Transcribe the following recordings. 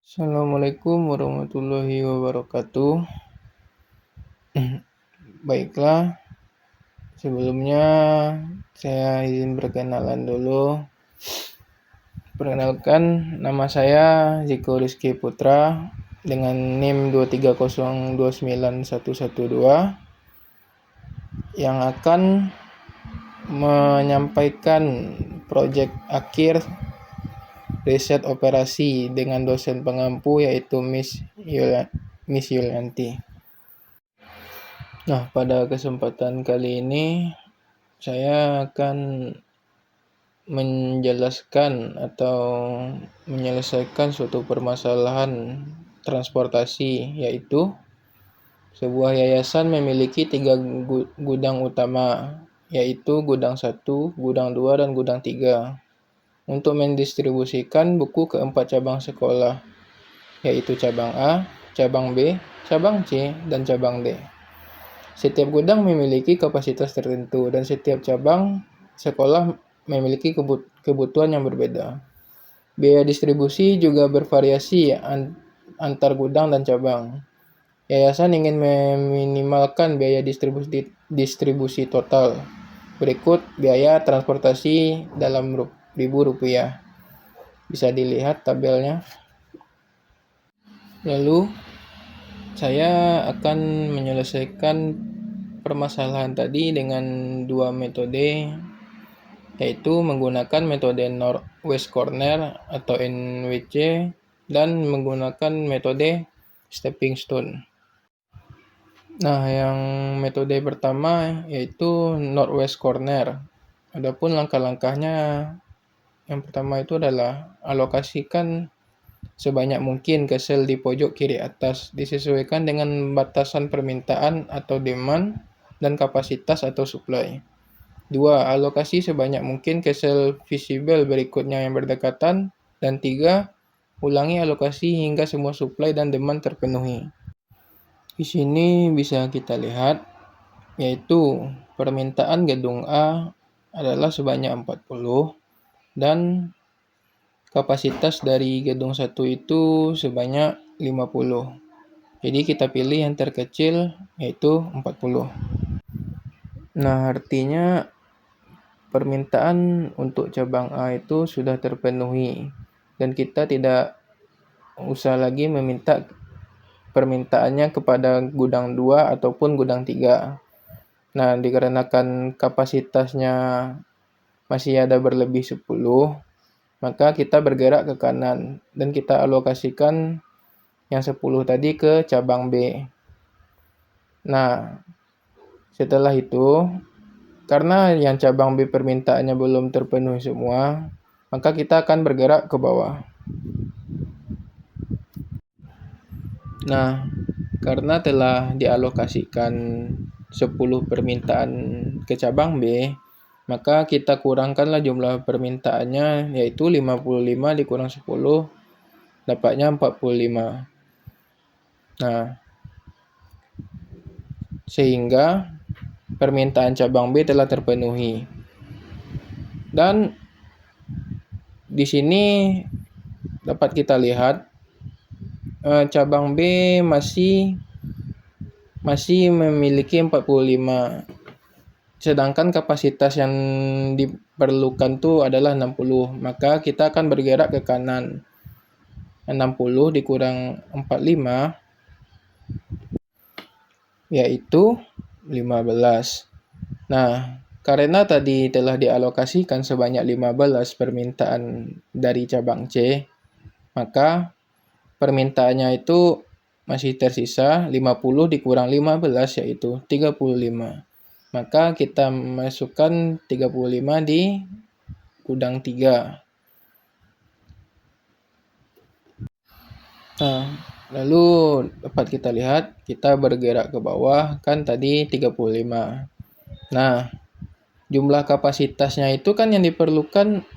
Assalamualaikum warahmatullahi wabarakatuh. Baiklah, sebelumnya saya izin perkenalan dulu. Perkenalkan, nama saya Ziko Rizky Putra dengan NIM 230291112 yang akan menyampaikan proyek akhir riset operasi dengan dosen pengampu yaitu Miss Yulianti. Nah, pada kesempatan kali ini saya akan menjelaskan atau menyelesaikan suatu permasalahan transportasi, yaitu sebuah yayasan memiliki 3 gudang utama, yaitu gudang 1, gudang 2, dan gudang 3 untuk mendistribusikan buku ke 4 cabang sekolah, yaitu cabang A, cabang B, cabang C, dan cabang D. Setiap gudang memiliki kapasitas tertentu dan setiap cabang sekolah memiliki kebutuhan yang berbeda. Biaya distribusi juga bervariasi antar gudang dan cabang. Yayasan ingin meminimalkan biaya distribusi total. Berikut biaya transportasi dalam Rp1.000. Bisa dilihat tabelnya. Lalu saya akan menyelesaikan permasalahan tadi dengan 2 metode, yaitu menggunakan metode Northwest Corner atau NWC dan menggunakan metode Stepping Stone. Nah, yang metode pertama yaitu Northwest Corner. Adapun langkah-langkahnya, yang pertama itu adalah alokasikan sebanyak mungkin ke sel di pojok kiri atas, disesuaikan dengan batasan permintaan atau demand dan kapasitas atau supply. 2. Alokasi sebanyak mungkin ke sel visible berikutnya yang berdekatan. Dan 3. Ulangi alokasi hingga semua supply dan demand terpenuhi. Di sini bisa kita lihat, yaitu permintaan gedung A adalah sebanyak 40 dan kapasitas dari gedung 1 itu sebanyak 50. Jadi kita pilih yang terkecil yaitu 40. Nah, artinya permintaan untuk cabang A itu sudah terpenuhi dan kita tidak usah lagi meminta permintaannya kepada gudang 2 ataupun gudang 3. Nah, dikarenakan kapasitasnya masih ada berlebih 10, maka kita bergerak ke kanan dan kita alokasikan yang 10 tadi ke cabang B. Nah, setelah itu, karena yang cabang B permintaannya belum terpenuhi semua, maka kita akan bergerak ke bawah. Nah, karena telah dialokasikan 10 permintaan ke cabang B, maka kita kurangkanlah jumlah permintaannya, yaitu 55 dikurang 10, dapatnya 45. Nah, sehingga permintaan cabang B telah terpenuhi. Dan di sini dapat kita lihat cabang B masih memiliki 45. Sedangkan kapasitas yang diperlukan itu adalah 60, maka kita akan bergerak ke kanan. 60 dikurang 45 yaitu 15. Nah, karena tadi telah dialokasikan sebanyak 15 permintaan dari cabang C, maka permintaannya itu masih tersisa 50 dikurang 15 yaitu 35. Maka kita masukkan 35 di gudang 3. Nah, lalu dapat kita lihat kita bergerak ke bawah kan tadi 35. Nah, jumlah kapasitasnya itu kan yang diperlukan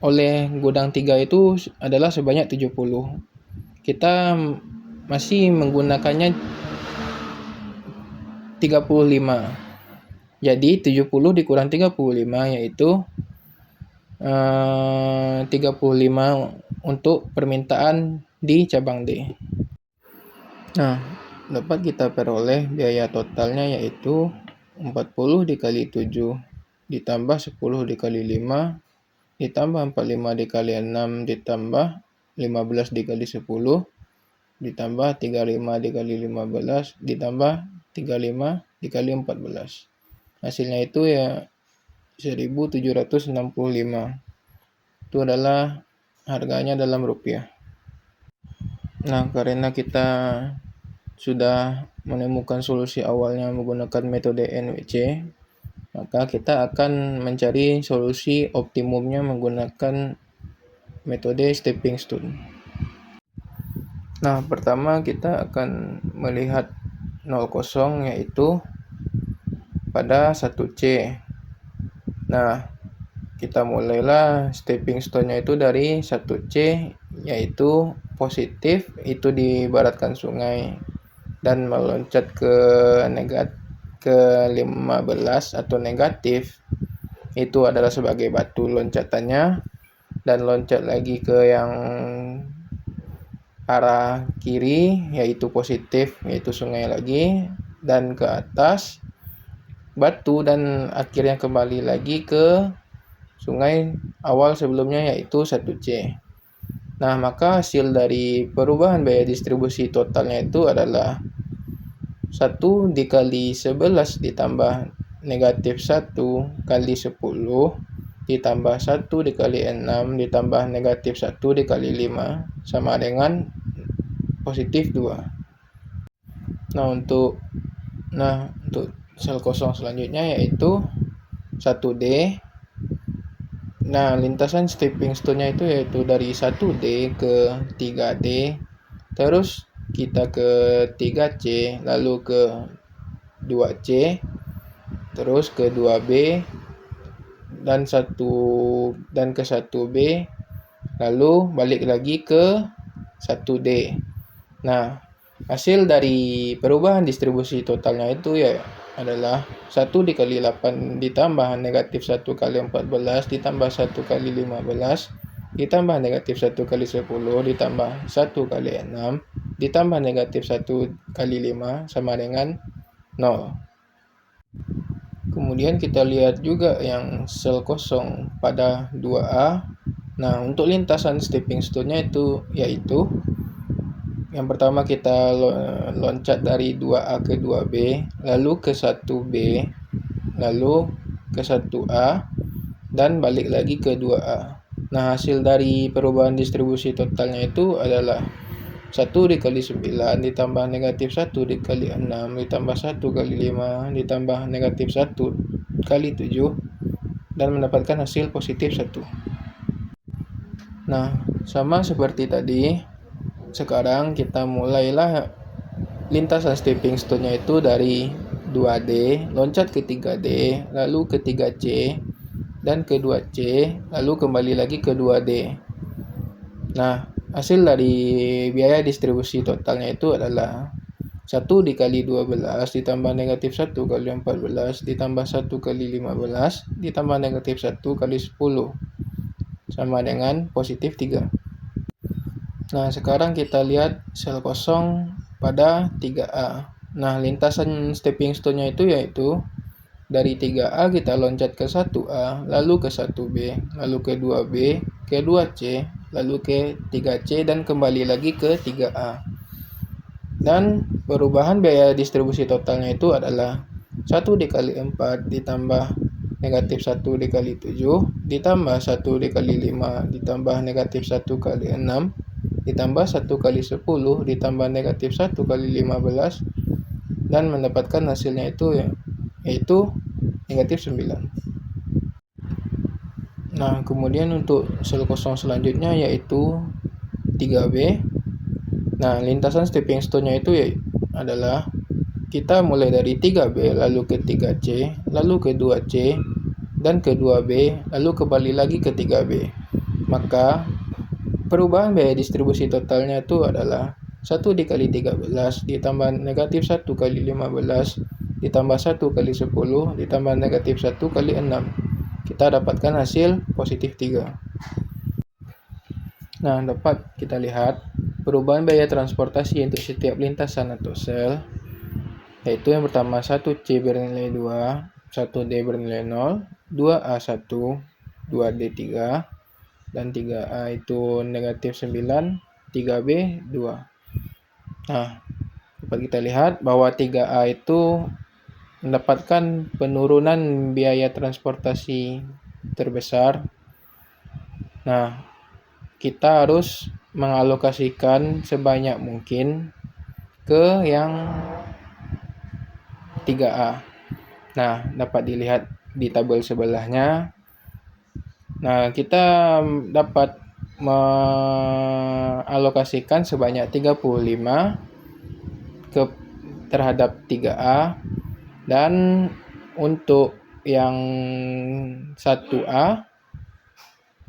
oleh gudang 3 itu adalah sebanyak 70. Kita masih menggunakannya 35. Jadi 70 dikurang 35 yaitu 35 untuk permintaan di cabang D. Nah, dapat kita peroleh biaya totalnya yaitu 40 dikali 7 ditambah 10 dikali 5 ditambah 45 dikali 6 ditambah 15 dikali 10 ditambah 35 dikali 15 ditambah 35 dikali 14. Hasilnya itu ya 1765. Itu adalah harganya dalam rupiah. Nah, karena kita sudah menemukan solusi awalnya menggunakan metode NWC, maka kita akan mencari solusi optimumnya menggunakan metode stepping stone. Nah, pertama kita akan melihat 0,0 yaitu pada 1C. Nah, kita mulailah stepping stone-nya itu dari 1C yaitu positif itu diibaratkan sungai dan meloncat ke 15 atau negatif itu adalah sebagai batu loncatannya, dan loncat lagi ke yang arah kiri yaitu positif yaitu sungai lagi, dan ke atas batu, dan akhirnya kembali lagi ke sungai awal sebelumnya yaitu 1C. Nah, maka hasil dari perubahan biaya distribusi totalnya itu adalah 1 dikali 11 ditambah negatif 1 kali 10 ditambah 1 dikali 6 ditambah negatif 1 dikali 5 sama dengan positif 2. Nah, untuk sel kosong selanjutnya yaitu 1D. Nah, lintasan stepping stone-nya itu yaitu dari 1D ke 3D, terus kita ke 3C, lalu ke 2C, terus ke 2B, dan ke 1B, lalu balik lagi ke 1D. Nah, hasil dari perubahan distribusi totalnya itu ya adalah 1 dikali 8 ditambah negatif 1 kali 14 ditambah 1 kali 15 ditambah negatif 1 kali 10 ditambah 1 kali 6 ditambah negatif 1 kali 5 sama dengan 0. Kemudian kita lihat juga yang sel kosong pada 2A. Nah, untuk lintasan stepping stone-nya itu yaitu yang pertama kita loncat dari 2A ke 2B, lalu ke 1B, lalu ke 1A, dan balik lagi ke 2A. Nah, hasil dari perubahan distribusi totalnya itu adalah 1 dikali 9 ditambah negatif 1 dikali 6 ditambah 1 kali 5 ditambah negatif 1 kali 7 dan mendapatkan hasil positif 1. Nah, sama seperti tadi, sekarang kita mulailah lintasan stepping stone-nya itu dari 2D, loncat ke 3D, lalu ke 3C, dan ke 2C, lalu kembali lagi ke 2D. Nah, hasil dari biaya distribusi totalnya itu adalah 1 dikali 12 ditambah negatif 1 kali 14 ditambah 1 kali 15 ditambah negatif 1 kali 10 sama dengan positif 3. Nah, sekarang kita lihat sel kosong pada 3A. Nah, lintasan stepping stone-nya itu yaitu dari 3A kita loncat ke 1A, lalu ke 1B, lalu ke 2B, ke 2C, lalu ke 3C, dan kembali lagi ke 3A. Dan perubahan biaya distribusi totalnya itu adalah 1 dikali 4 ditambah negatif 1 dikali 7 ditambah 1 dikali 5 ditambah negatif 1 kali 6 ditambah 1 kali 10 ditambah negatif 1 kali 15 dan mendapatkan hasilnya itu yaitu negatif 9. Nah, kemudian untuk sel kosong selanjutnya yaitu 3B. Nah, lintasan stepping stone-nya itu adalah kita mulai dari 3B lalu ke 3C, lalu ke 2C, dan ke 2B, lalu kembali lagi ke 3B. Maka perubahan biaya distribusi totalnya itu adalah 1 dikali 13 ditambah negatif 1 kali 15 ditambah 1 kali 10 ditambah negatif 1 kali 6. Kita dapatkan hasil positif 3. Nah, dapat kita lihat perubahan biaya transportasi untuk setiap lintasan atau sel, yaitu yang pertama 1C bernilai 2, 1D bernilai 0, 2A1, 2D3, dan 3A itu negatif 9, 3B 2. Nah, dapat kita lihat bahwa 3A itu mendapatkan penurunan biaya transportasi terbesar. Nah, kita harus mengalokasikan sebanyak mungkin ke yang 3A. Nah, dapat dilihat di tabel sebelahnya. Nah, kita dapat mengalokasikan sebanyak 35 terhadap 3A, dan untuk yang 1A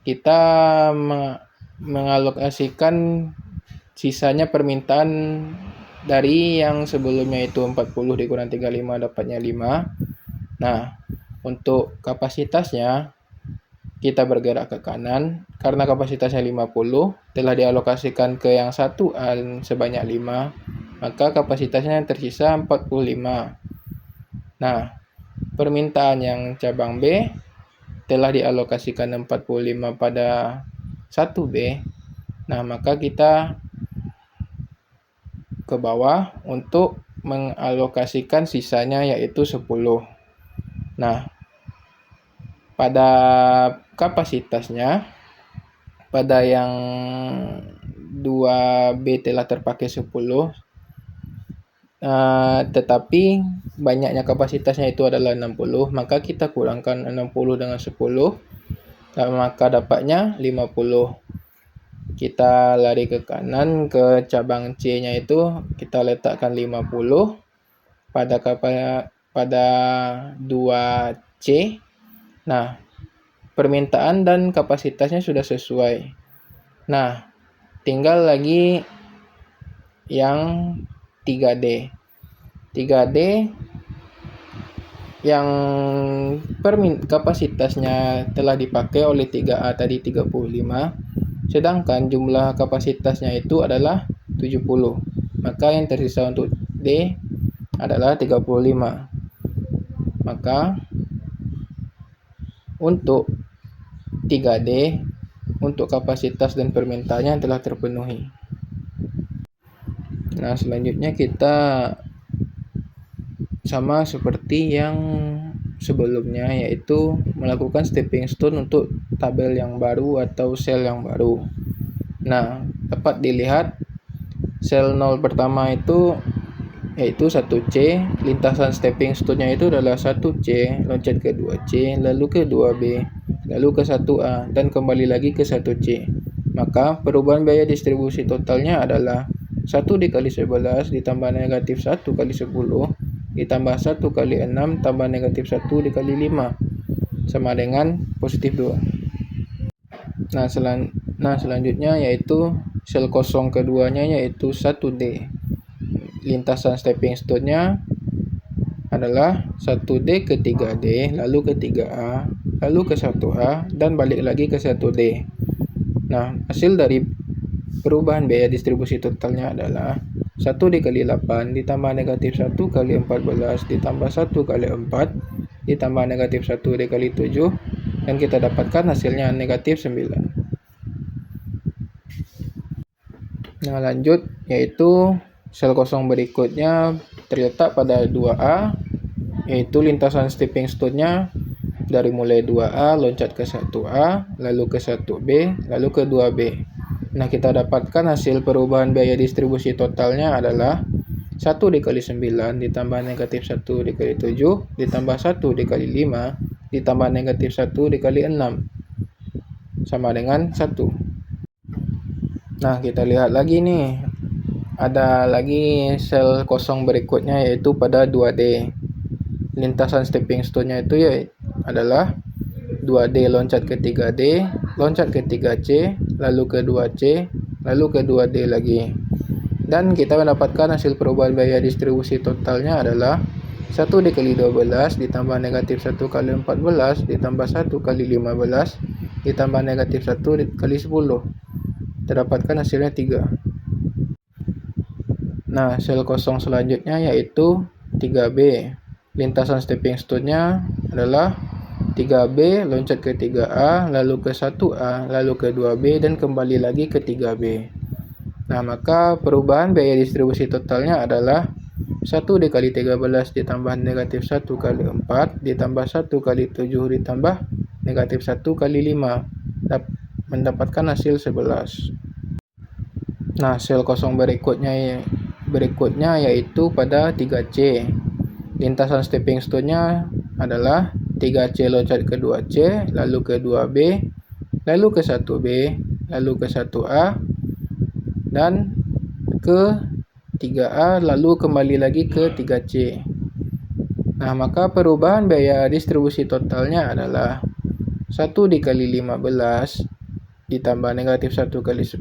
kita mengalokasikan sisanya permintaan dari yang sebelumnya itu 40 dikurang 35 dapatnya 5. Nah, untuk kapasitasnya kita bergerak ke kanan karena kapasitasnya 50 telah dialokasikan ke yang 1A sebanyak 5, maka kapasitasnya tersisa 45. Nah, permintaan yang cabang B telah dialokasikan 45 pada 1B. Nah, maka kita ke bawah untuk mengalokasikan sisanya yaitu 10. Nah, pada kapasitasnya pada yang 2B telah terpakai 10, tetapi banyaknya kapasitasnya itu adalah 60, maka kita kurangkan 60 dengan 10, maka dapatnya 50. Kita lari ke kanan ke cabang C-nya itu kita letakkan 50 pada 2C. Nah, permintaan dan kapasitasnya sudah sesuai. Nah, tinggal lagi yang 3D. 3D yang kapasitasnya telah dipakai oleh 3A tadi 35, sedangkan jumlah kapasitasnya itu adalah 70. Maka yang tersisa untuk D adalah 35. Maka untuk 3D untuk kapasitas dan permintaannya telah terpenuhi. Nah, selanjutnya kita sama seperti yang sebelumnya, yaitu melakukan stepping stone untuk tabel yang baru atau sel yang baru. Nah, dapat dilihat sel 0 pertama itu yaitu 1C, lintasan stepping stone-nya itu adalah 1C, loncat ke 2C, lalu ke 2B, lalu ke 1A, dan kembali lagi ke 1C. Maka perubahan biaya distribusi totalnya adalah 1 dikali 11 ditambah negatif 1 kali 10 ditambah 1 kali 6 tambah negatif 1 dikali 5 sama dengan positif 2. Nah, selanjutnya yaitu sel kosong keduanya yaitu 1D. Lintasan stepping stone-nya adalah 1D ke 3D, lalu ke 3A, lalu ke 1A, dan balik lagi ke 1D. Nah, hasil dari perubahan biaya distribusi totalnya adalah 1 dikali 8 ditambah negatif 1 kali 14 ditambah 1 kali 4 ditambah negatif 1 dikali 7, dan kita dapatkan hasilnya negatif 9. Nah, lanjut yaitu sel kosong berikutnya terletak pada 2A, yaitu lintasan stepping stone-nya dari mulai 2A loncat ke 1A, lalu ke 1B, lalu ke 2B. Nah, kita dapatkan hasil perubahan biaya distribusi totalnya adalah 1 dikali 9 ditambah negatif 1 dikali 7 ditambah 1 dikali 5 ditambah negatif 1 dikali 6 sama dengan 1. Nah, kita lihat lagi nih. Ada lagi sel kosong berikutnya yaitu pada 2D. Lintasan stepping stone-nya itu ya adalah 2D loncat ke 3D, loncat ke 3C, lalu ke 2C, lalu ke 2D lagi. Dan kita mendapatkan hasil perubahan biaya distribusi totalnya adalah 1 dikali 12 ditambah negatif 1 kali 14 ditambah 1 kali 15 ditambah negatif 1 kali 10. Terdapatkan hasilnya 3. Nah, sel kosong selanjutnya yaitu 3B. Lintasan stepping stone-nya adalah 3B, loncat ke 3A, lalu ke 1A, lalu ke 2B, dan kembali lagi ke 3B. Nah, maka perubahan biaya distribusi totalnya adalah 1 dikali 13 ditambah negatif 1 kali 4 ditambah 1 kali 7 ditambah negatif 1 kali 5. Mendapatkan hasil 11. Nah, sel kosong berikutnya yaitu pada 3C. Lintasan stepping stone-nya adalah 3C loncat ke 2C, lalu ke 2B, lalu ke 1B, lalu ke 1A, dan ke 3A, lalu kembali lagi ke 3C. Nah, maka perubahan biaya distribusi totalnya adalah 1 dikali 15 ditambah negatif 1 kali 10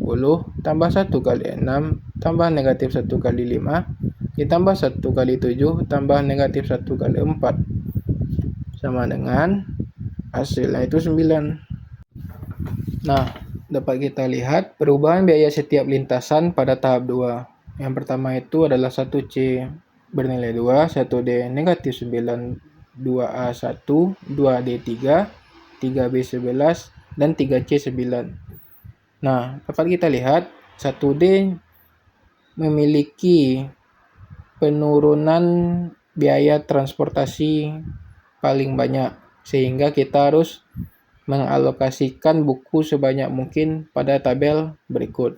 tambah 1 kali 6 tambah negatif 1 kali 5 ditambah 1 kali 7 tambah negatif 1 kali 4 sama dengan hasilnya itu 9. Nah, dapat kita lihat perubahan biaya setiap lintasan pada tahap 2. Yang pertama itu adalah 1C bernilai 2, 1D negatif 9, 2A1, 2D3, 3B 11, dan 3C 9. Nah, dapat kita lihat 1D memiliki penurunan biaya transportasi paling banyak, sehingga kita harus mengalokasikan buku sebanyak mungkin pada tabel berikut.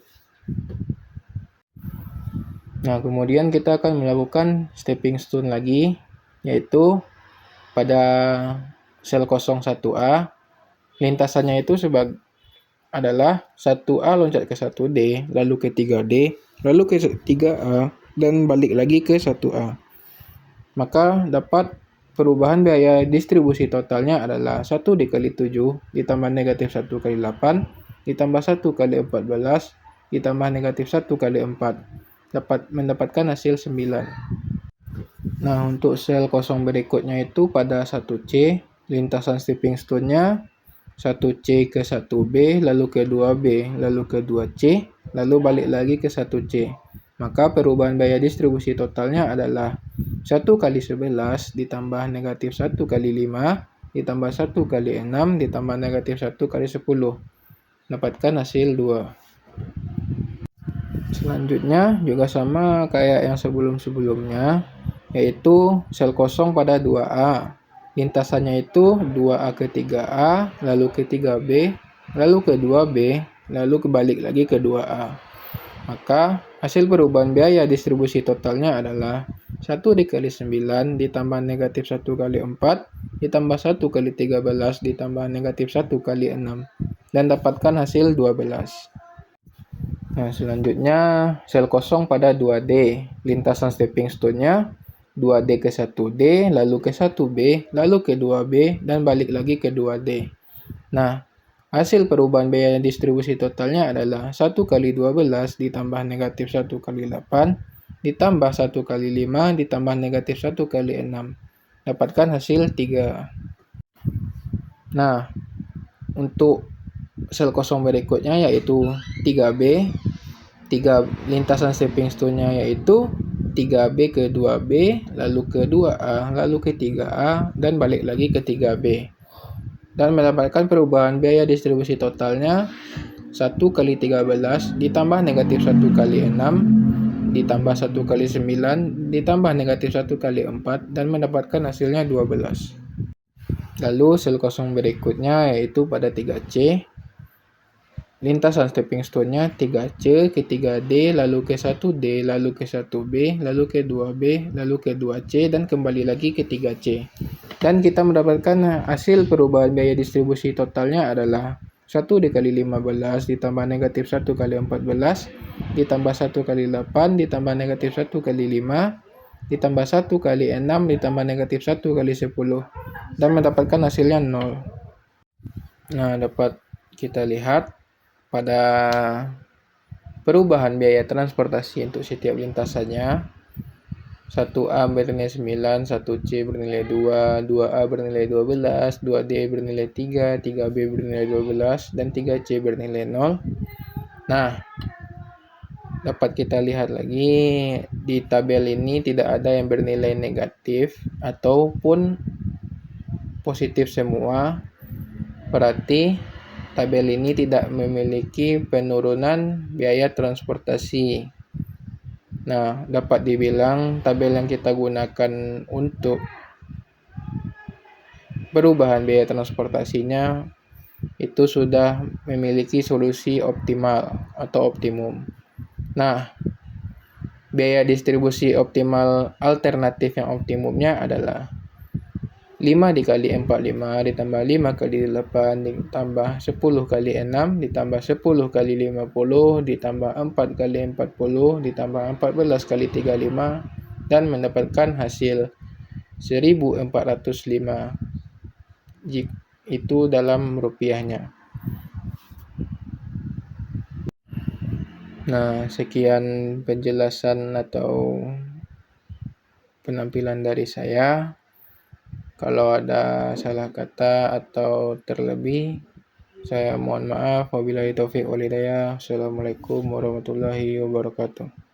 Nah, kemudian kita akan melakukan stepping stone lagi, yaitu pada sel kosong 1A, lintasannya itu adalah 1A loncat ke 1D, lalu ke 3D, lalu ke 3A, dan balik lagi ke 1A. Maka dapat perubahan biaya distribusi totalnya adalah 1 dikali 7 ditambah negatif 1 kali 8 ditambah 1 kali 14 ditambah negatif 1 kali 4. Dapat mendapatkan hasil 9. Nah, untuk sel kosong berikutnya itu pada 1C, lintasan stepping stone-nya 1C ke 1B, lalu ke 2B, lalu ke 2C, lalu balik lagi ke 1C. Maka perubahan biaya distribusi totalnya adalah 1 kali 11 ditambah negatif 1 kali 5 ditambah 1 kali 6 ditambah negatif 1 kali 10. Dapatkan hasil 2. Selanjutnya juga sama kayak yang sebelum-sebelumnya, yaitu sel kosong pada 2A. Lintasannya itu 2A ke 3A, lalu ke 3B, lalu ke 2B, lalu kebalik lagi ke 2A. Maka hasil perubahan biaya distribusi totalnya adalah 1 dikali 9 ditambah negatif 1 kali 4 ditambah 1 kali 13 ditambah negatif 1 kali 6 dan dapatkan hasil 12. Nah, selanjutnya sel kosong pada 2D. Lintasan stepping stone-nya 2D ke 1D, lalu ke 1B, lalu ke 2B, dan balik lagi ke 2D. Nah, hasil perubahan biaya distribusi totalnya adalah 1 kali 12 ditambah negatif 1 kali 8, ditambah 1 kali 5, ditambah negatif 1 kali 6. Dapatkan hasil 3. Nah, untuk sel kosong berikutnya yaitu 3B. 3 lintasan stepping stone-nya yaitu 3B ke 2B, lalu ke 2A, lalu ke 3A, dan balik lagi ke 3B. Dan mendapatkan perubahan biaya distribusi totalnya 1 kali 13 ditambah negatif 1 kali 6 ditambah 1 kali 9 ditambah negatif 1 kali 4 dan mendapatkan hasilnya 12. Lalu sel kosong berikutnya yaitu pada 3C. Lintasan stepping stone-nya 3C ke 3D, lalu ke 1D, lalu ke 1B, lalu ke 2B, lalu ke 2C, dan kembali lagi ke 3C. Dan kita mendapatkan hasil perubahan biaya distribusi totalnya adalah 1 dikali 15 ditambah negatif 1 kali 14, ditambah 1 kali 8, ditambah negatif 1 kali 5, ditambah 1 kali 6, ditambah negatif 1 kali 10, dan mendapatkan hasilnya 0. Nah, dapat kita lihat pada perubahan biaya transportasi untuk setiap lintasannya. 1A bernilai 9, 1C bernilai 2, 2A bernilai 12, 2D bernilai 3, 3B bernilai 12, dan 3C bernilai 0. Nah, dapat kita lihat lagi di tabel ini tidak ada yang bernilai negatif ataupun positif semua. Berarti tabel ini tidak memiliki penurunan biaya transportasi. Nah, dapat dibilang tabel yang kita gunakan untuk perubahan biaya transportasinya itu sudah memiliki solusi optimal atau optimum. Nah, biaya distribusi optimal alternatif yang optimumnya adalah 5 dikali 45 ditambah 5 kali 8 ditambah 10 kali 6 ditambah 10 kali 50 ditambah 4 kali 40 ditambah 14 kali 35 dan mendapatkan hasil 1405 itu dalam rupiahnya. Nah, sekian penjelasan atau penampilan dari saya. Kalau ada salah kata atau terlebih, saya mohon maaf. Wabillahi taufiq wal hidayah. Assalamualaikum warahmatullahi wabarakatuh.